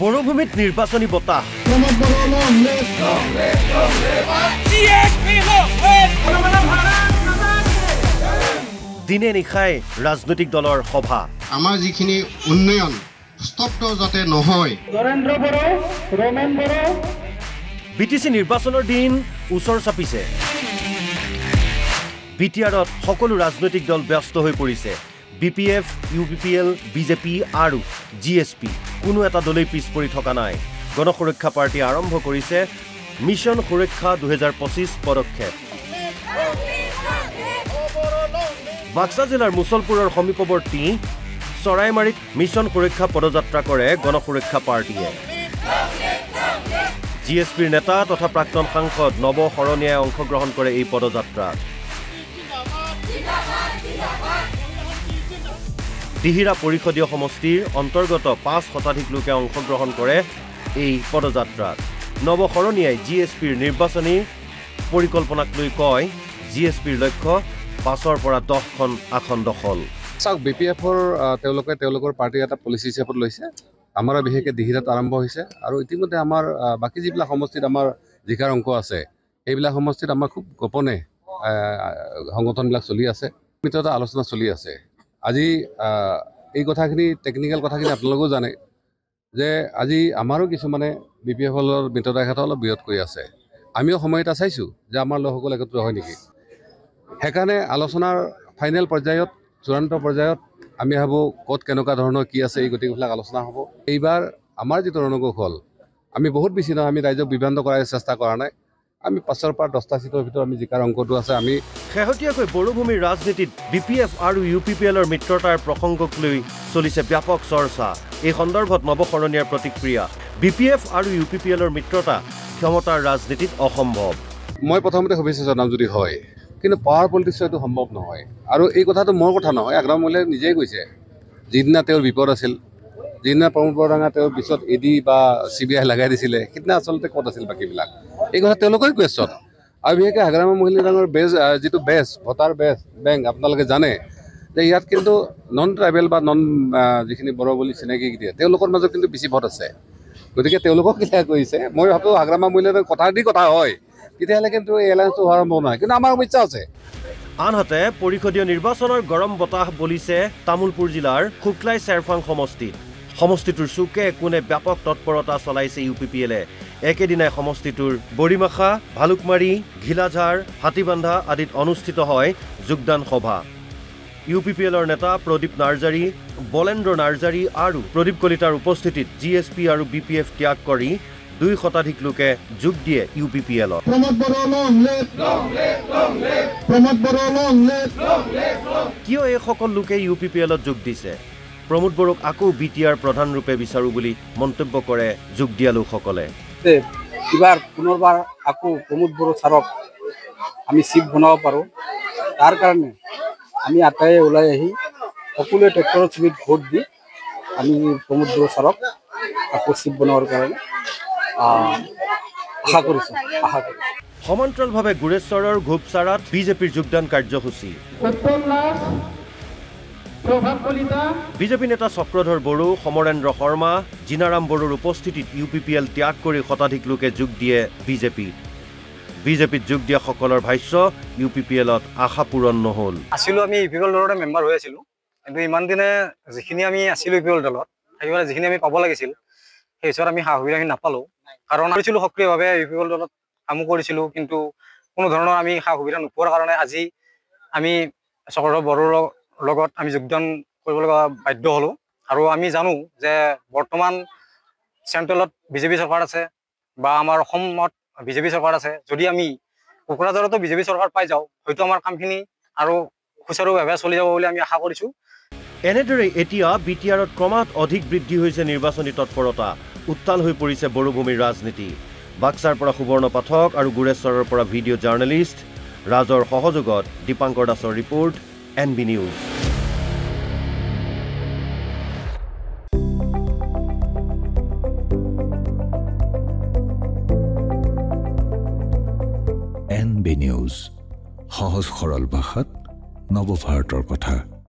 বড়ভূমিত নিৰ্বাচনী বতাহ দিনে নিশাই ৰাজনৈতিক দলৰ সভা আমাৰ যিখিনি উন্নয়ন স্তব্ধ যাতে নহয় বিটিসি নিৰ্বাচনৰ দিন ওচৰ চাপিছে বিটিআৰত সকলো ৰাজনৈতিক দল ব্যস্ত হৈ পৰিছে বিপিএফ ইউপিপিএল বিজেপি আৰু জিএসপি কোনো এটা দলেই পিছ পৰি থকা নাই গণসুৰক্ষা পাৰ্টি আৰম্ভ কৰিছে মিছন সুৰক্ষা 2025 পদক্ষেপ বাক্সা জিলাৰ মুছলপুৰৰ সমীপৱৰ্তী চৰাইমাৰীত মিছন সুৰক্ষা পদযাত্ৰা কৰে গণসুৰক্ষা পাৰ্টিয়ে জিএসপিৰ নেতা তথা প্ৰাক্তন সাংসদ নৱ শৰণীয়াই অংশগ্ৰহণ কৰে এই পদযাত্ৰাত দিহিৰা পৰিষদীয় সমষ্টিৰ অন্তৰ্গত 5 শতাধিক লোকে অংশগ্ৰহণ কৰে এই পদযাত্ৰাত নৱ শৰণীয়াই জিএসপিৰ নিৰ্বাচনী পৰিকল্পনাক লৈ কয় জিএসপিৰ লক্ষ্য 5ৰ পৰা 10খন আসন দখল চাওক বিপিএফৰ তেওঁলোকৰ পাৰ্টি এটা পলিচি হিচাপত লৈছে আমাৰ বিশেষকৈ দিহিৰাত আৰম্ভ হৈছে আৰু ইতিমধ্যে আমাৰ বাকি যিবিলাক সমষ্টিত আমাৰ জিকাৰ অংক আছে এইবিলাক সমষ্টিত আমাৰ খুব গোপনে সংগঠনবিলাক চলি আছে মিত্ৰতা আলোচনা চলি আছে আজি এই কথাখিনি টেকনিক্যাল কথাখিনি আপোনালোকেও জানে যে আজি আমাৰো কিছুমানে বিপিএফৰ মিত্ৰতাৰ ক্ষেত্ৰত অলপ বিৰোধ কৰি আছে আমিও সময় এটা চাইছোঁ যে আমাৰ লোকসকল একত্ৰ হয় নেকি সেইকাৰণে আলোচনাৰ ফাইনেল পৰ্যায়ত চূড়ান্ত পৰ্যায়ত আমি ভাবোঁ ক'ত কেনেকুৱা ধৰণৰ কি আছে এই গোটেইবিলাক আলোচনা হ'ব এইবাৰ আমাৰ যিটো ৰণকৌশল হ'ল আমি বহুত বেছি নহয় আমি ৰাইজক বিভ্ৰান্ত কৰাৰ চেষ্টা কৰা নাই আমি 5ৰ পৰা 10টা সিটৰ ভিতৰত আমি জিকাৰ অংকটো আছে আমি শেহতীয়াকৈ বড়োভূমিৰ ৰাজনীতিত বিপিএফ আৰু ইউপিপিএলৰ মিত্ৰতাৰ প্ৰসংগক লৈ চলিছে ব্যাপক চৰ্চা এই সন্দৰ্ভত নৱ শৰণীয়াৰ প্ৰতিক্ৰিয়া বিপিএফ আৰু ইউপিপিএলৰ মিত্ৰতা ক্ষমতাৰ ৰাজনীতিত অসম্ভৱ মই প্ৰথমতে শুভেচ্ছা জনাম যদি হয় কিন্তু পাৱাৰ পলিটিক্সৰ এইটো সম্ভৱ নহয় আৰু এই কথাটো মোৰ কথা নহয় আগ্ৰাম মহিলাই নিজেই কৈছে যিদিনা তেওঁৰ বিপদ আছিল যিদিনা প্ৰমোদ বৰডাঙা তেওঁৰ পিছত ইডি বা CBI লগাই দিছিলে সিদিনা আচলতে ক'ত আছিল বাকীবিলাক এই কথা তেওঁলোকৰে কুৱেশ্যন আৰু বিশেষকৈ আগ্ৰাম মহিলাৰ যিটো ভোটাৰ বেংক আপোনালোকে জানে যে ইয়াত কিন্তু নন ট্ৰাইবেল বা নন যিখিনি বড়ো বুলি চিনাকি দিয়ে তেওঁলোকৰ মাজত কিন্তু বেছি ভোট আছে গতিকে তেওঁলোকক কেতিয়া কৰিছে মই ভাবোঁ আগ্ৰাম মহিলাৰ কথা হয় তেতিয়াহ'লে কিন্তু এই এলায়েন্সটো হোৱাৰ সম্ভৱ নহয় কিন্তু আমাৰ সমস্যা আছে আনহাতে পৰিষদীয় নিৰ্বাচনৰ গৰম বতাহ বলিছে তামুলপুৰ জিলাৰ শুক্লাই চেৰফাং সমষ্টিটোৰ চুকে কোণে ব্যাপক তৎপৰতা চলাইছে ইউপিপিএলে একেদিনাই সমষ্টিটোৰ বৰিমাখা ভালুকমাৰী ঘিলাঝাৰ হাতীবান্ধা আদিত অনুষ্ঠিত হয় যোগদান সভা ইউপিপিএলৰ নেতা প্ৰদীপ নাৰ্জাৰী বলেন্দ্ৰ নাৰ্জাৰী আৰু প্ৰদীপ কলিতাৰ উপস্থিতিত জিএসপি আৰু বিপিএফ ত্যাগ কৰি 2 শতাধিক লোকে যোগ দিয়ে ইউপিপিএলত কিয় এই সকল লোকে ইউপিপিএলত যোগ দিছে প্ৰমোদ বড়োক আকৌ বিটিআৰ প্ৰধান ৰূপে বিচাৰো বুলি মন্তব্য কৰে যোগ দিয়া লোকসকলে এবাৰ পুনৰবাৰ আকৌ প্ৰমোদ বড়ো ছাৰক আমি চিফ বনাব পাৰোঁ তাৰ কাৰণে আমি আটাই ওলাই আহি সকলোৱে ট্ৰেক্টৰৰ ছবিত ভোট দি আমি প্ৰমোদ বড়ো ছাৰক আকৌ চিফ বনাবৰ কাৰণে আশা কৰিছোঁ সমান্তৰালভাৱে গুৰেশ্বৰৰ ঘোপচাৰাত বিজেপিৰ যোগদান কাৰ্যসূচী বিজেপি নেতা চক্ৰধৰ বড়ো সমৰেন্দ্ৰ শৰ্মা জিনাৰাম বড়োৰ উপস্থিতিত ইউপিপিএল ত্যাগ কৰি শতাধিক লোকে যোগ দিয়ে বিজেপিত যোগ দিয়া সকলৰ ভাষ্য ইউপিপিএলত আশা পূৰণ নহ'ল আছিলোঁ আমি ইউপিপিএল দলতে মেম্বাৰ হৈ আছিলোঁ কিন্তু ইমান দিনে যিখিনি আমি আছিলোঁ ইউপিপিএল দলত সেইবাৰ যিখিনি আমি পাব লাগিছিল সেই হিচাপত আমি সা সুবিধাখিনি নাপালোঁ কাৰণ কৰিছিলোঁ সক্ৰিয়ভাৱে ইউপিপিএল দলত কামো কৰিছিলোঁ কিন্তু কোনো ধৰণৰ আমি সা সুবিধা নোপোৱাৰ কাৰণে আজি আমি চক্ৰধৰ বড়োৰ লগত আমি যোগদান কৰিব লগা বাধ্য হ'লোঁ আৰু আমি জানো যে বৰ্তমান চেণ্ট্ৰেলত বিজেপি চৰকাৰ আছে বা আমাৰ অসমত বিজেপি চৰকাৰ আছে যদি আমি কোকৰাঝাৰতো বিজেপি চৰকাৰ পাই যাওঁ হয়তো আমাৰ কামখিনি আৰু সুচাৰুভাৱে চলি যাব বুলি আমি আশা কৰিছোঁ এনেদৰে এতিয়া বিটিআৰত ক্ৰমাৎ অধিক বৃদ্ধি হৈছে নিৰ্বাচনী তৎপৰতা উত্তাল হৈ পৰিছে বড়োভূমিৰ ৰাজনীতি বাক্সাৰ পৰা সুবৰ্ণ পাঠক আৰু গুৰেশ্বৰৰ পৰা ভিডিঅ' জাৰ্নেলিষ্ট ৰাজৰ সহযোগত দীপাংকৰ দাসৰ report NB news NB news সহজ সৰল ভাষাত নৱভাৰতৰ কথা